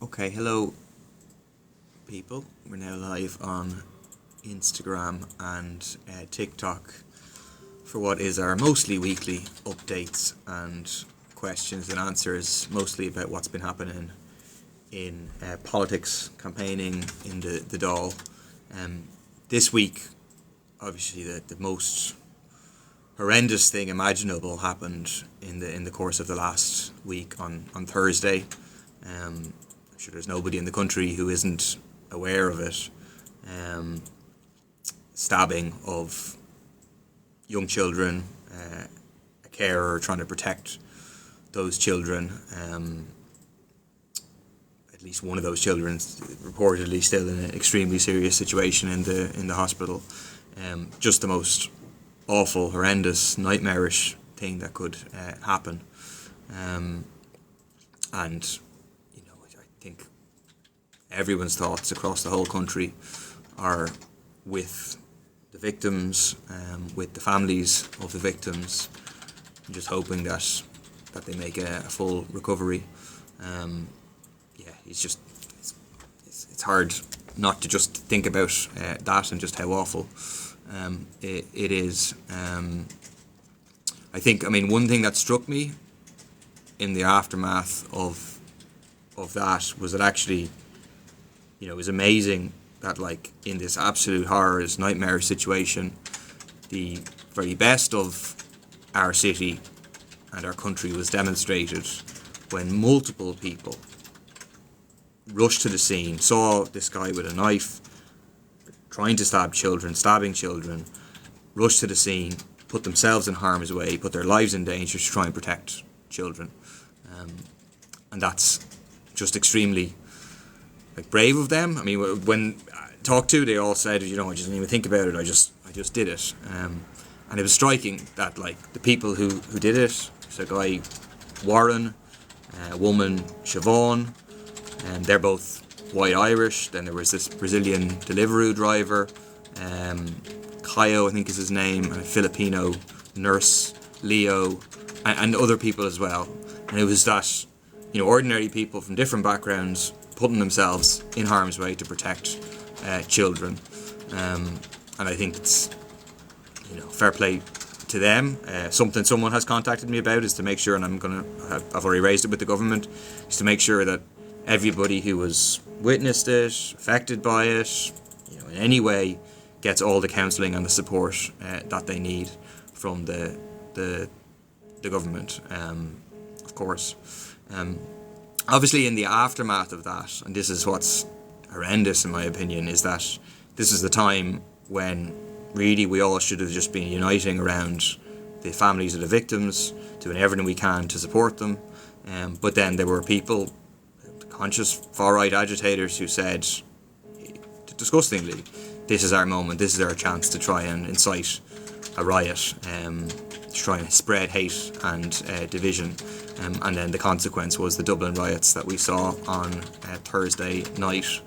Okay, hello people. We're now live on Instagram and TikTok for what is our mostly weekly updates and questions and answers, mostly about what's been happening in politics, campaigning in the Dáil. This week, obviously, the most horrendous thing imaginable happened in the course of the last week on Thursday. I'm sure there's nobody in the country who isn't aware of it. Stabbing of young children, a carer trying to protect those children. At least one of those children reportedly still in an extremely serious situation in the hospital. Just the most awful, horrendous, nightmarish thing that could happen. And I think everyone's thoughts across the whole country are with the victims, with the families of the victims, just hoping that they make a full recovery. It's hard not to just think about that and just how awful it is. One thing that struck me in the aftermath of that was that actually, it was amazing that, like, in this absolute horrors, nightmare situation, the very best of our city and our country was demonstrated when multiple people rushed to the scene, saw this guy with a knife trying to stabbing children, rushed to the scene, put themselves in harm's way, put their lives in danger to try and protect children. And that's just extremely brave of them. I mean, when I talked to, they all said, I just didn't even think about it. I just did it. And it was striking that, the people who did it, there's a guy, Warren, a woman, Siobhan, and they're both white Irish. Then there was this Brazilian Deliveroo driver, Caio, I think is his name, and a Filipino nurse, Leo, and other people as well. And it was that, ordinary people from different backgrounds putting themselves in harm's way to protect children. And I think it's, fair play to them. Something someone has contacted me about is to make sure, and I've already raised it with the government, is to make sure that everybody who was witnessed it, affected by it, in any way, gets all the counselling and the support that they need from the government, of course. Obviously, in the aftermath of that, and this is what's horrendous in my opinion, is that this is the time when really we all should have just been uniting around the families of the victims, doing everything we can to support them. But then there were people, conscious far-right agitators, who said, disgustingly, this is our moment, this is our chance to try and incite a riot, to try and spread hate and division. And then the consequence was the Dublin riots that we saw on Thursday night,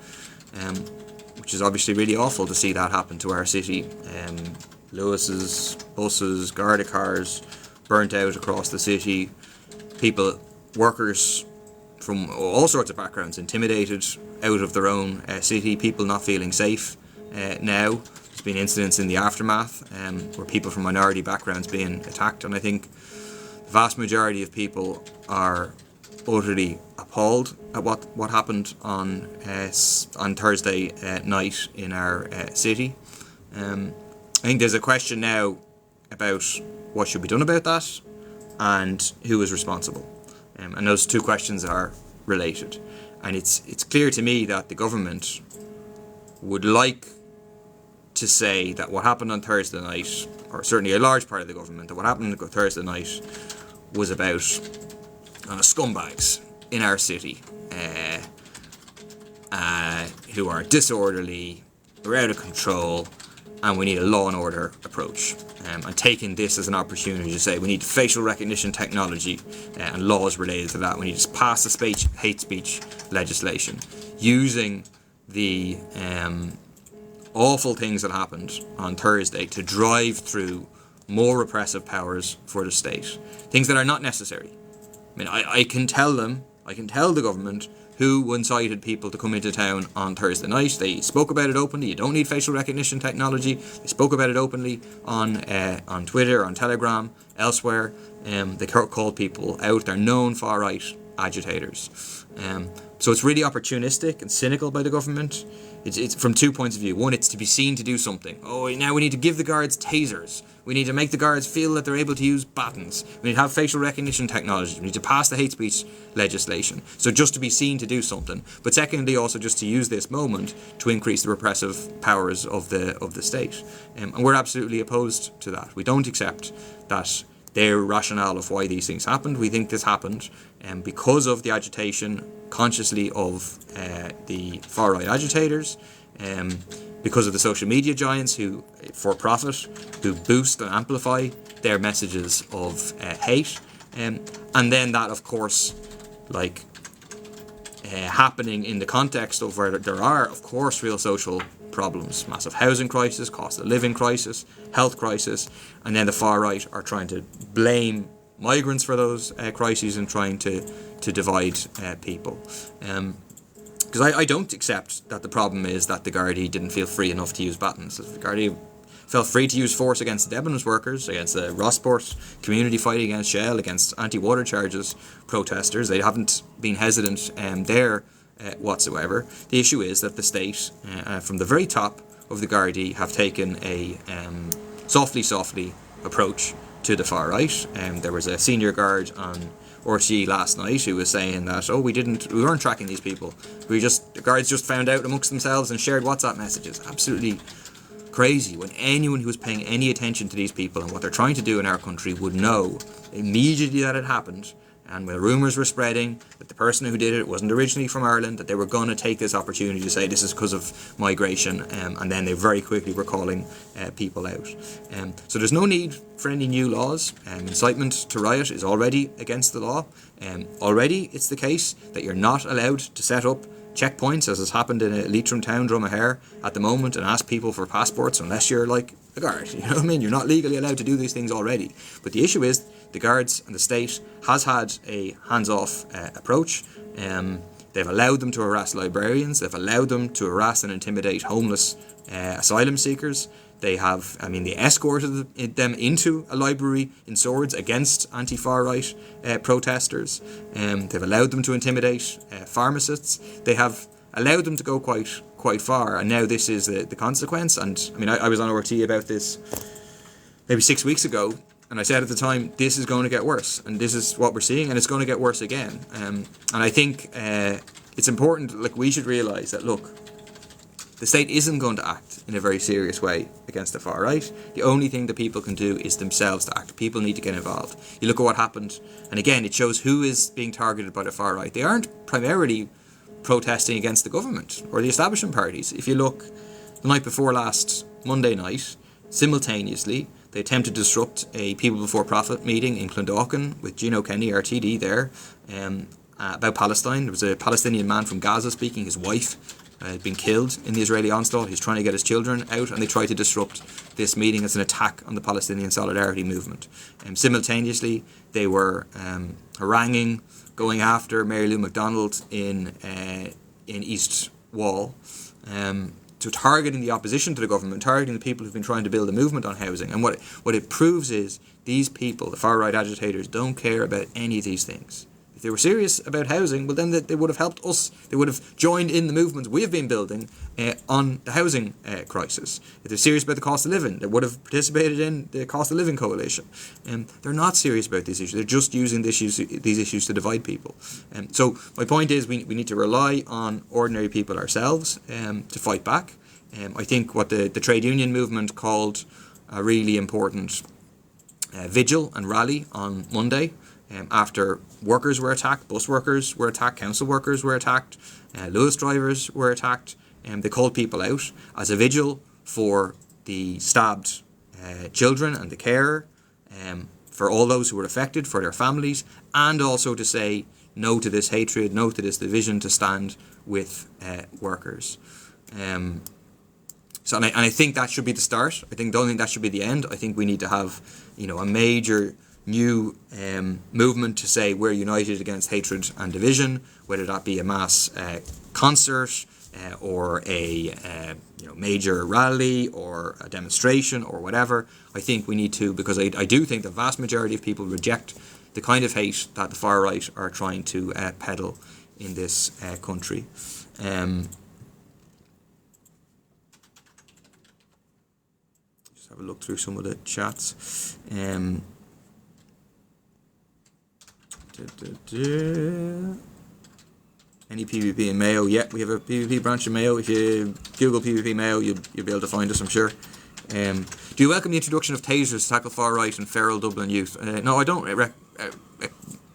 which is obviously really awful to see that happen to our city. Lewis's buses, Garda cars burnt out across the city, people, workers from all sorts of backgrounds intimidated out of their own city, people not feeling safe now. There's been incidents in the aftermath where people from minority backgrounds being attacked, and I think the vast majority of people are utterly appalled at what happened on Thursday night in our city. I think there's a question now about what should be done about that and who is responsible. And those two questions are related. And it's clear to me that the government would like to say that what happened on Thursday night, or certainly a large part of the government, that what happened on Thursday night was about scumbags in our city who are disorderly, who are out of control, and we need a law and order approach. And taking this as an opportunity to say we need facial recognition technology and laws related to that. We need to pass the hate speech legislation using the awful things that happened on Thursday to drive through more repressive powers for the state. Things that are not necessary. I can tell the government who incited people to come into town on Thursday night. They spoke about it openly. You don't need facial recognition technology. They spoke about it openly on Twitter, on Telegram, elsewhere. They called people out. They're known far-right agitators. So it's really opportunistic and cynical by the government. It's from 2 points of view. One, it's to be seen to do something. Oh, now we need to give the guards tasers. We need to make the guards feel that they're able to use batons. We need to have facial recognition technology. We need to pass the hate speech legislation. So just to be seen to do something. But secondly, also just to use this moment to increase the repressive powers of the state. And we're absolutely opposed to that. We don't accept that their rationale of why these things happened. We think this happened because of the agitation consciously of the far-right agitators, because of the social media giants who, for profit, who boost and amplify their messages of hate, and then that, of course, happening in the context of where there are, of course, real social problems, massive housing crisis, cost of living crisis, health crisis, and then the far right are trying to blame migrants for those crises and trying to divide people. Because I don't accept that the problem is that the Gardaí didn't feel free enough to use batons. If the Gardaí felt free to use force against the Debenhams workers, against the Rossport community fighting against Shell, against anti-water charges protesters, they haven't been hesitant there whatsoever. The issue is that the state, from the very top of the Gardaí, have taken a softly approach to the far right. There was a senior guard on RTE last night who was saying that, we weren't tracking these people. The guards just found out amongst themselves and shared WhatsApp messages. Absolutely crazy, when anyone who was paying any attention to these people and what they're trying to do in our country would know immediately that it happened. And when rumours were spreading that the person who did it wasn't originally from Ireland, that they were going to take this opportunity to say this is because of migration, and then they very quickly were calling people out. So there's no need for any new laws. Incitement to riot is already against the law. Already it's the case that you're not allowed to set up checkpoints, as has happened in a Leitrim town, Dromahair, at the moment, and ask people for passports unless you're like a guard. You know what I mean? You're not legally allowed to do these things already. But the issue is the guards and the state has had a hands-off approach. They've allowed them to harass librarians. They've allowed them to harass and intimidate homeless asylum seekers. They escorted them into a library in Swords against anti-far-right protesters. They've allowed them to intimidate pharmacists. They have allowed them to go quite far, and now this is the consequence. And I was on RT about this maybe 6 weeks ago, and I said at the time, this is going to get worse, and this is what we're seeing, and it's going to get worse again. And I think it's important, we should realise that, the state isn't going to act in a very serious way against the far right. The only thing that people can do is themselves to act. People need to get involved. You look at what happened, and again, it shows who is being targeted by the far right. They aren't primarily protesting against the government or the establishment parties. If you look, the night before last, Monday night, simultaneously, they attempted to disrupt a People Before Profit meeting in Clondalkin with Gino Kenny, RTD, there, about Palestine. There was a Palestinian man from Gaza speaking. His wife had been killed in the Israeli onslaught. He's trying to get his children out, and they tried to disrupt this meeting as an attack on the Palestinian Solidarity Movement. Simultaneously, they were haranguing, going after Mary Lou MacDonald in East Wall, to targeting the opposition to the government, targeting the people who've been trying to build a movement on housing. And what it proves is these people, the far-right agitators, don't care about any of these things. If they were serious about housing, well then they would have helped us. They would have joined in the movements we've been building on the housing crisis. If they're serious about the cost of living, they would have participated in the cost of living coalition. They're not serious about these issues. They're just using these issues to divide people. So my point is we need to rely on ordinary people ourselves to fight back. I think what the trade union movement called a really important vigil and rally on Monday, after workers were attacked, bus workers were attacked, council workers were attacked, Lewis drivers were attacked, they called people out as a vigil for the stabbed children and the carer, for all those who were affected, for their families, and also to say no to this hatred, no to this division, to stand with workers. So I think that should be the start. I don't think that should be the end. I think we need to have, a major new movement to say we're united against hatred and division, whether that be a mass concert or a major rally or a demonstration or whatever. I think we need to, because I do think the vast majority of people reject the kind of hate that the far right are trying to peddle in this country. Just have a look through some of the chats. Any PvP in Mayo? Yeah, we have a PvP branch in Mayo. If you Google PvP Mayo, you'll be able to find us, I'm sure. Do you welcome the introduction of tasers to tackle far right and feral Dublin youth? No, I don't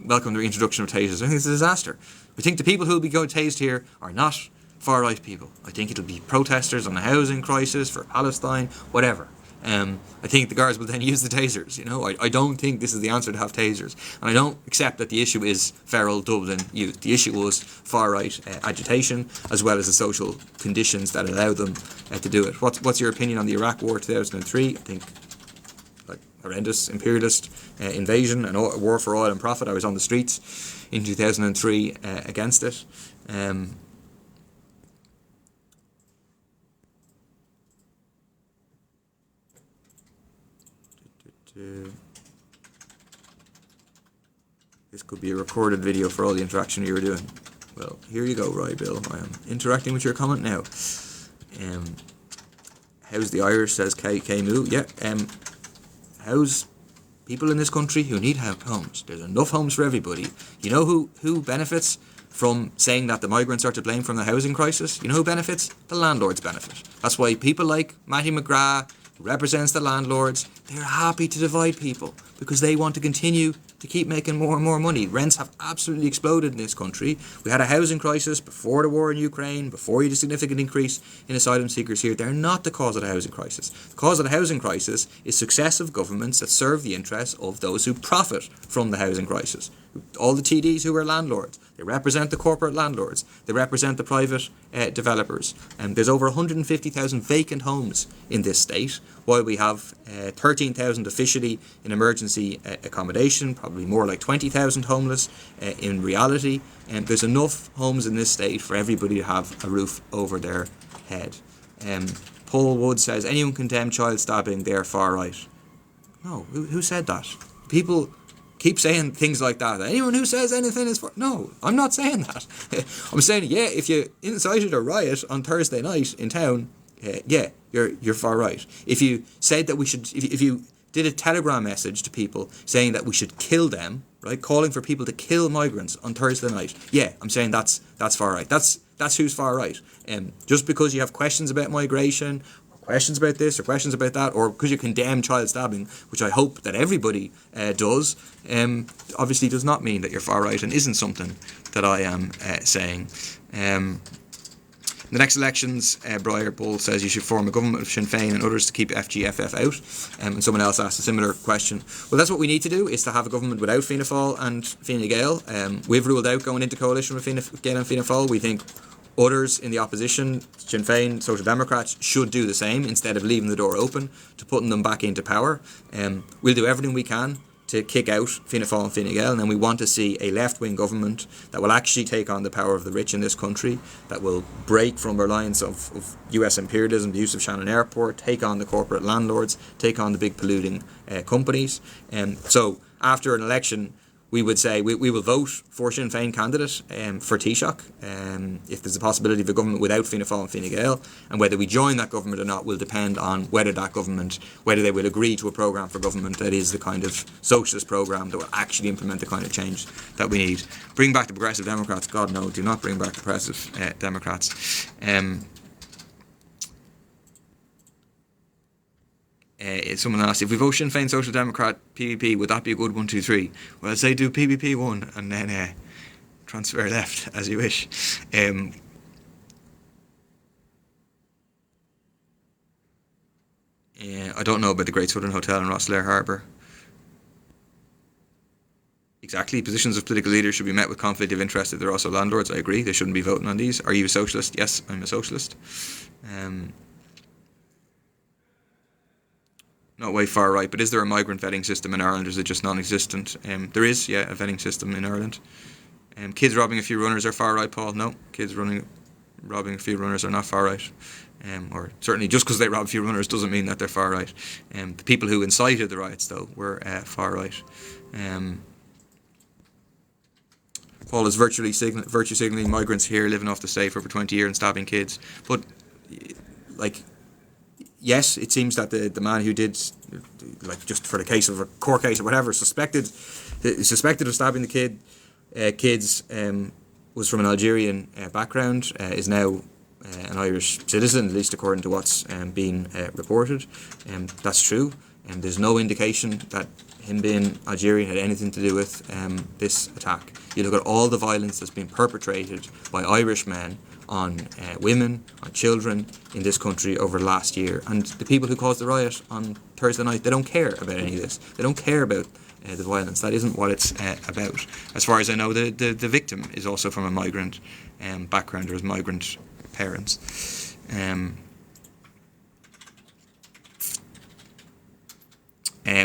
welcome the introduction of tasers. I think it's a disaster. I think the people who will be going tased here are not far right people. I think it'll be protesters on the housing crisis, for Palestine, whatever. I think the guards will then use the tasers. I don't think this is the answer to have tasers, and I don't accept that the issue is feral Dublin youth. The issue was far right agitation, as well as the social conditions that allow them to do it. What's your opinion on the Iraq War 2003? I think horrendous imperialist invasion and war for oil and profit. I was on the streets in 2003 against it. This could be a recorded video for all the interaction you were doing. Well, here you go, Roy Bill. I am interacting with your comment now. How's the Irish, says K Moo. Yeah, how's people in this country who need homes? There's enough homes for everybody. You know who benefits from saying that the migrants are to blame from the housing crisis? You know who benefits? The landlords benefit. That's why people like Matty McGrath, who represents the landlords, they're happy to divide people because they want to continue to keep making more and more money. Rents have absolutely exploded in this country. We had a housing crisis before the war in Ukraine, before you had a significant increase in asylum seekers here. They're not the cause of the housing crisis. The cause of the housing crisis is successive governments that serve the interests of those who profit from the housing crisis. All the TDs who are landlords. They represent the corporate landlords. They represent the private developers. There's over 150,000 vacant homes in this state, while we have 13,000 officially in emergency accommodation, probably more like 20,000 homeless in reality. There's enough homes in this state for everybody to have a roof over their head. Paul Wood says, anyone condemn child stabbing, they're far right. No, who said that? People keep saying things like that. Anyone who says anything is far... No, I'm not saying that. I'm saying, yeah, if you incited a riot on Thursday night in town, yeah, you're far right. If you said that we should... If you did a telegram message to people saying that we should kill them, right, calling for people to kill migrants on Thursday night, yeah, I'm saying that's far right. That's who's far right. Just because you have questions about migration, questions about this or questions about that, or because you condemn child stabbing, which I hope that everybody does, obviously does not mean that you're far right and isn't something that I am saying. The next elections, Briar Bull says you should form a government of Sinn Féin and others to keep FGFF out. And someone else asked a similar question. Well, that's what we need to do, is to have a government without Fianna Fáil and Fine Gael. We've ruled out going into coalition with Fine Gael and Fianna Fáil. We think others in the opposition, Sinn Féin, Social Democrats, should do the same instead of leaving the door open to putting them back into power. We'll do everything we can to kick out Fianna Fáil and Fine Gael, and then we want to see a left-wing government that will actually take on the power of the rich in this country, that will break from reliance of US imperialism, the use of Shannon Airport, take on the corporate landlords, take on the big polluting companies. So after an election, we would say we will vote for Sinn Féin candidate for Taoiseach if there's a possibility of a government without Fianna Fáil and Fine Gael, and whether we join that government or not will depend on whether that government, whether they will agree to a programme for government that is the kind of socialist programme that will actually implement the kind of change that we need. Bring back the Progressive Democrats. God no, do not bring back the Progressive Democrats. Someone asked, if we vote Sinn Féin, Social Democrat, PVP, would that be a good 1, 2, 3? Well, I'd say do PVP 1 and then transfer left as you wish. I don't know about the Great Southern Hotel in Rosslare Harbour. Exactly. Positions of political leaders should be met with conflict of interest if they're also landlords. I agree. They shouldn't be voting on these. Are you a socialist? Yes, I'm a socialist. not way far right, but is there a migrant vetting system in Ireland, or is it just non-existent? There is, yeah, a vetting system in Ireland. Kids robbing a few runners are far right, Paul? No, kids robbing a few runners are not far right. Or certainly just because they rob a few runners doesn't mean that they're far right. The people who incited the riots, though, were far right. Paul is virtue signalling migrants here living off the state for over 20 years and stabbing kids. But, like, yes, it seems that the man who did, like, just for the case of a court case or whatever, suspected of stabbing the kids, was from an Algerian background, is now an Irish citizen, at least according to what's being reported. That's true. There's no indication that him being Algerian had anything to do with this attack. You look at all the violence that's been perpetrated by Irish men on women, on children in this country over the last year. And the people who caused the riot on Thursday night, they don't care about any of this. They don't care about the violence. That isn't what it's about. As far as I know, the victim is also from a migrant background, or has migrant parents.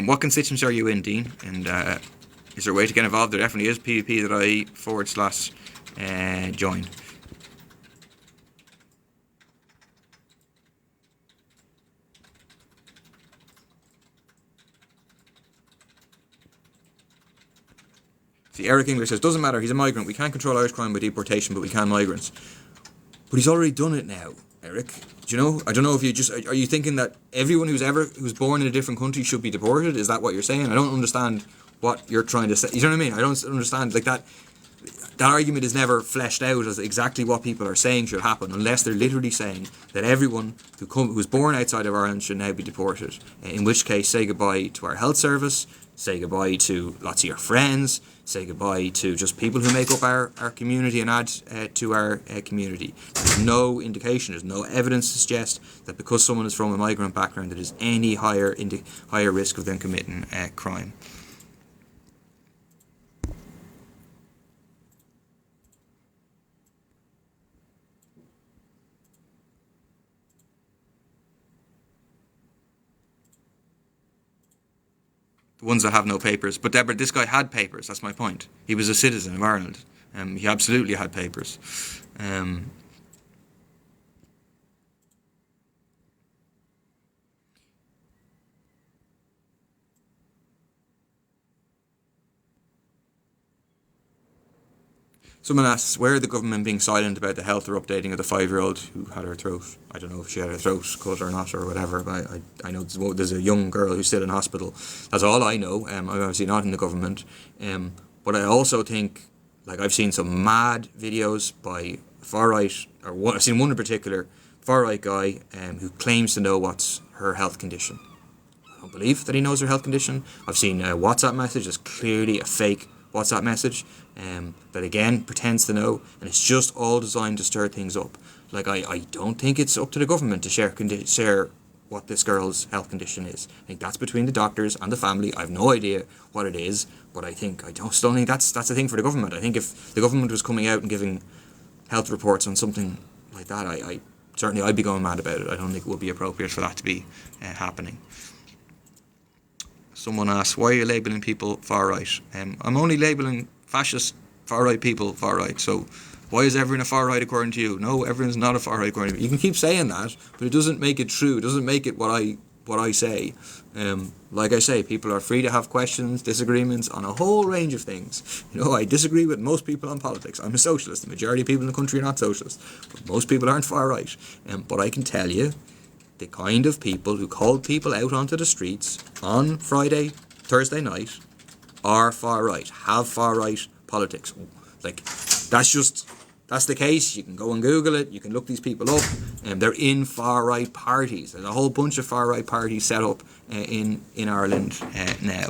What constituency are you in, Dean? And is there a way to get involved? There definitely is. pvp.ie/join. See, Eric English says, doesn't matter, he's a migrant. We can't control Irish crime by deportation, but we can migrants. But he's already done it now, Eric. Do you know? I don't know if are you thinking that everyone who's born in a different country should be deported? Is that what you're saying? I don't understand what you're trying to say. You know what I mean? I don't understand, like, that argument is never fleshed out as exactly what people are saying should happen, unless they're literally saying that everyone who's born outside of Ireland should now be deported. In which case, say goodbye to our health service, say goodbye to lots of your friends, say goodbye to just people who make up our community and add to our community. There's no indication, there's no evidence to suggest that because someone is from a migrant background, there is any higher risk of them committing crime. The ones that have no papers. But Deborah, this guy had papers, that's my point. He was a citizen of Ireland. He absolutely had papers. Someone asks, where are the government being silent about the health or updating of the 5-year-old who had her throat? I don't know if she had her throat cut or not or whatever, but I know there's a young girl who's still in hospital. That's all I know. I'm obviously not in the government. But I also think, like, I've seen some mad videos by far-right, I've seen one in particular, far-right guy who claims to know what's her health condition. I don't believe that he knows her health condition. I've seen a WhatsApp message that's clearly a fake WhatsApp message that again pretends to know, and it's just all designed to stir things up. Like, I don't think it's up to the government to share what this girl's health condition is. I think that's between the doctors and the family. I have no idea what it is, but I don't think that's a thing for the government. I think if the government was coming out and giving health reports on something like that, I'd be going mad about it. I don't think it would be appropriate for that to be happening. Someone asks, why are you labelling people far right? I'm only labelling fascist far right people far right. So why is everyone a far right according to you? No, everyone's not a far right according to you. You can keep saying that, but it doesn't make it true. It doesn't make it what I say. Like I say, people are free to have questions, disagreements on a whole range of things. You know, I disagree with most people on politics. I'm a socialist. The majority of people in the country are not socialist, but most people aren't far right. But I can tell you, the kind of people who called people out onto the streets on Thursday night are far right, have far right politics. Like, that's the case. You can go and Google it, you can look these people up, and they're in far right parties. There's a whole bunch of far right parties set up in Ireland now.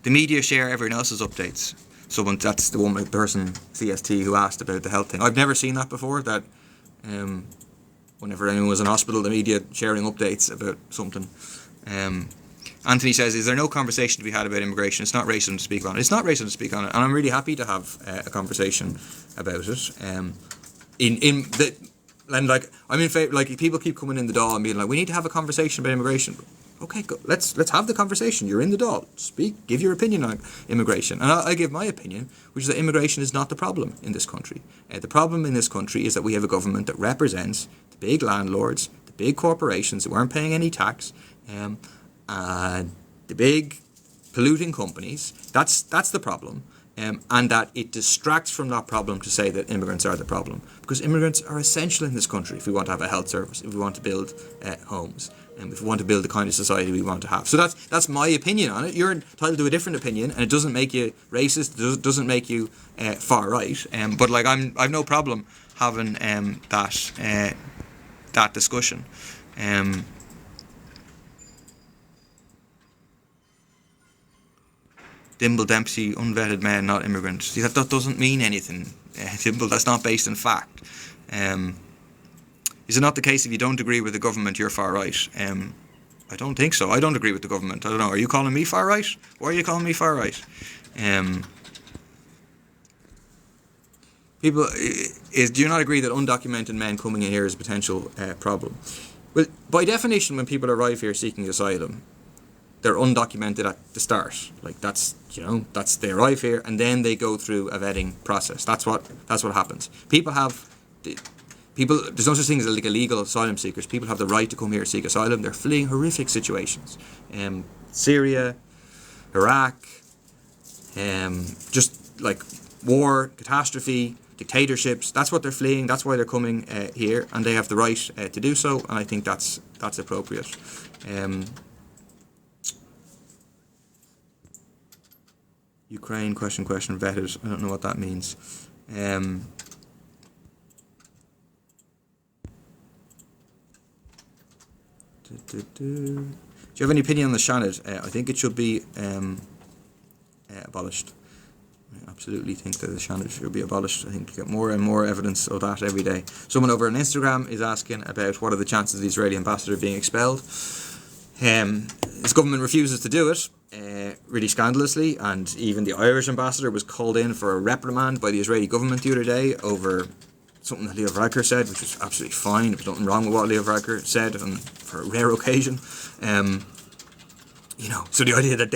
The media share everyone else's updates. That's the one person, CST, who asked about the health thing. I've never seen that before, that whenever anyone was in hospital, the media sharing updates about something. Anthony says, is there no conversation to be had about immigration? It's not racism to speak on it. It's not racism to speak on it, and I'm really happy to have a conversation about it. And like, I'm in favor. Like, people keep coming in the door and being like, we need to have a conversation about immigration. Okay, go, let's have the conversation. You're in the door. Speak. Give your opinion on immigration. And I give my opinion, which is that immigration is not the problem in this country. The problem in this country is that we have a government that represents the big landlords, the big corporations who aren't paying any tax, the big polluting companies. That's the problem. And that it distracts from that problem to say that immigrants are the problem. Because immigrants are essential in this country if we want to have a health service, if we want to build homes, and if we want to build the kind of society we want to have. So that's my opinion on it. You're entitled to a different opinion, and it doesn't make you racist, it doesn't make you far right. But like, I've no problem having that discussion. Dimble Dempsey, unvetted men, not immigrants. See, that doesn't mean anything. Dimble, that's not based in fact. Is it not the case if you don't agree with the government, you're far right? I don't think so. I don't agree with the government. I don't know. Are you calling me far right? Why are you calling me far right? People, do you not agree that undocumented men coming in here is a potential problem? Well, by definition, when people arrive here seeking asylum, they're undocumented at the start. Like, that's they arrive here and then they go through a vetting process. That's what happens. There's no such thing as like illegal asylum seekers. People have the right to come here to seek asylum. They're fleeing horrific situations. Syria, Iraq, just like war, catastrophe, dictatorships. That's what they're fleeing. That's why they're coming here, and they have the right to do so. And I think that's appropriate. Ukraine, question, vetted. I don't know what that means. Do you have any opinion on the Shannon? I think it should be abolished. I absolutely think that the Shannon should be abolished. I think you get more and more evidence of that every day. Someone over on Instagram is asking about what are the chances of the Israeli ambassador being expelled. His government refuses to do it, really scandalously, and even the Irish ambassador was called in for a reprimand by the Israeli government the other day over something that Leo Varadkar said, which was absolutely fine. There was nothing wrong with what Leo Varadkar said, and for a rare occasion. So the idea that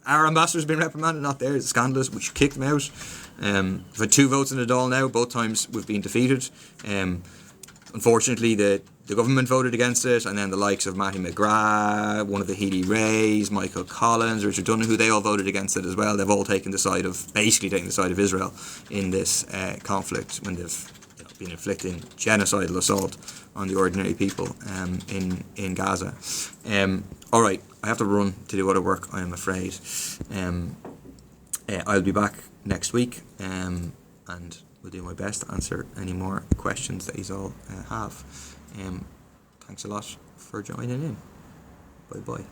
our ambassador's been reprimanded, not theirs, is scandalous. We should kick them out. We've had 2 votes in the Dáil now. Both times we've been defeated. Unfortunately, the government voted against it, and then the likes of Matty McGrath, one of the Healy Rays, Michael Collins, Richard Donoghue, they all voted against it as well. They've all taken the side of Israel in this conflict when they've been inflicting genocidal assault on the ordinary people in Gaza. All right, I have to run to do other work, I am afraid. I'll be back next week, and will do my best to answer any more questions that you all have. Thanks a lot for joining in. Bye bye.